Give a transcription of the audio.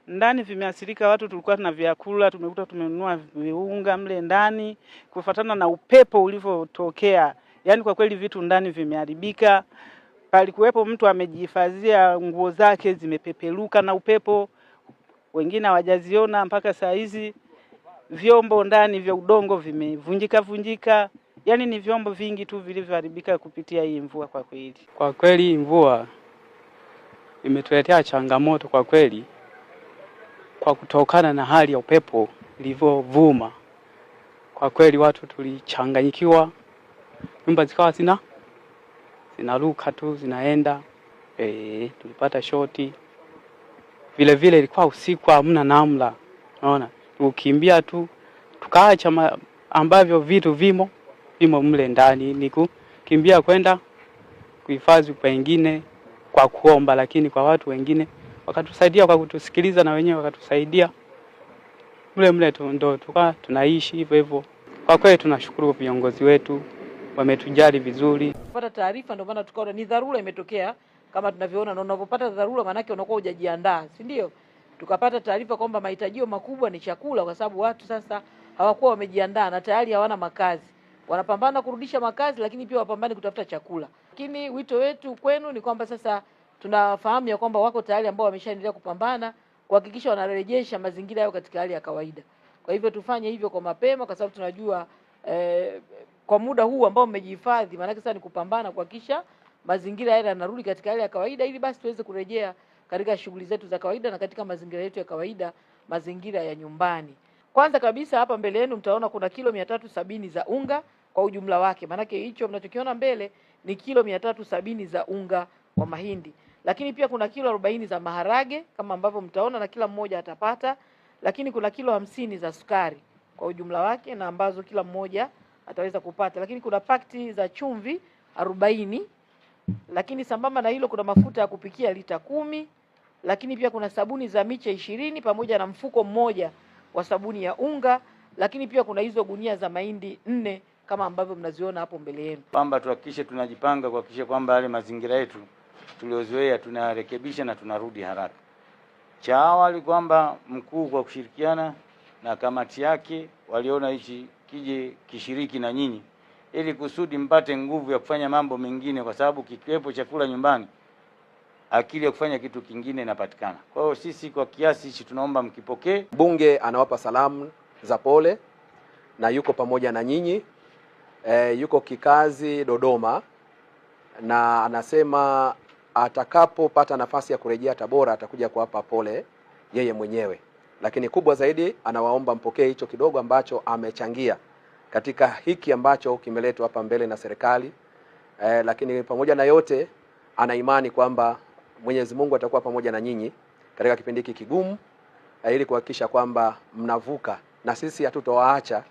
ndani vimeathirika. Watu tulikuwa tuna vyakula, tumekuta tumenunua viunga mle ndani kufuatana na upepo ulivyotokea. Yaani kwa kweli vitu ndani vimeharibika. Palikuwepo mtu amejihifadhia nguo zake zimepepeluka na upepo. Wengine hawajaziona mpaka saa hizi. Vyombo ndani vya udongo vimevunjika. Yaani ni vyombo vingi tu vilivyoharibika kupitia hii mvua kwa kweli. Kwa kweli mvua imetuletea changamoto kwa kweli, kwa kutokana na hali ya upepo ilivyovuma. Kwa kweli watu tulichanganyikiwa, nyumba zikawa zinaruka tu zinaenda, tulipata shoti. Vile vile ilikuwa usiku, hamna namna, unaona, tukimbia tu tukaacha ambavyo vitu vimo mle ndani, ni kukimbia kwenda kuhifadhi pengine kwa kuomba, lakini kwa watu wengine wakatusaidia kwa kutusikiliza, na wenyewe wakatusaidia mle ndo tunaishi hivyo. Kwa kweli tunashukuru viongozi wetu, wametujali vizuri. Kupata taarifa ndio maana tukaona ni dharura imetokea kama tunavyoona, na unapopata dharura maana yake unakuwa hujajiandaa, si ndio? Tukapata taarifa kwamba mahitajio makubwa ni chakula, kwa sababu watu sasa hawakuwa wamejiandaa na tayari hawana makazi. Wanapambana kurudisha makazi, lakini pia wapambane kutafuta chakula. Lakini wito wetu kwenu ni kwamba sasa tunafahamu ya kwamba wako tayari ambao wameshaendelea kupambana kuhakikisha wanarejesha mazingira yao katika hali ya kawaida. Kwa hivyo tufanye hivyo kwa mapema, kwa sababu tunajua kwa muda huu ambao mmejihifadhi, maana sasa ni kupambana kuhakikisha mazingira yale yanarudi katika hali ya kawaida, ili basi tuweze kurejea katika shughuli zetu za kawaida na katika mazingira yetu ya kawaida, mazingira ya nyumbani. Kwanza kabisa hapa mbele yenu mtaona kuna kilo 370 za unga kwa ujumla wake. Maana yake hicho mnachokiona mbele ni kilo 370 za unga wa mahindi. Lakini pia kuna kilo 40 za maharage kama ambavyo mtaona, na kila mmoja atapata. Lakini kuna kilo 50 za sukari kwa ujumla wake, na ambazo kila mmoja ataweza kupata. Lakini kuna pakti za chumvi 40. Lakini sambamba na hilo kuna mafuta ya kupikia lita 10. Lakini pia kuna sabuni za miche 20 pamoja na mfuko mmoja wa sabuni ya unga. Lakini pia kuna hizo gunia za mahindi 4 kama ambavyo mnaziona hapo mbele yenu. Kwamba tuhakikishe tunajipanga kuhakikisha kwamba yale mazingira yetu tuliozoea tunarekebisha na tunarudi haraka. Cha awali kwamba mkuu kwa kushirikiana na kamati yake waliona hichi kije kishiriki na nyinyi, ili kusudi mpate nguvu ya kufanya mambo mengine, kwa sababu kikiwepo chakula nyumbani akili ya kufanya kitu kingine inapatikana. Kwa hiyo sisi kwa kiasi hichi tunaomba mkipokee. Bunge anawapa salamu za pole na yuko pamoja na nyinyi. Yuko kikazi Dodoma, na anasema atakapopata nafasi ya kurejea Tabora atakuja kuwapa pole yeye mwenyewe. Lakini kubwa zaidi anawaomba mpokee hicho kidogo ambacho amechangia katika hiki ambacho kimeletwa hapa mbele na serikali. Lakini pamoja na yote ana imani kwamba Mwenyezi Mungu atakuwa pamoja na nyinyi katika kipindi hiki kigumu, ili kuhakikisha kwamba mnavuka, na sisi hatutowaacha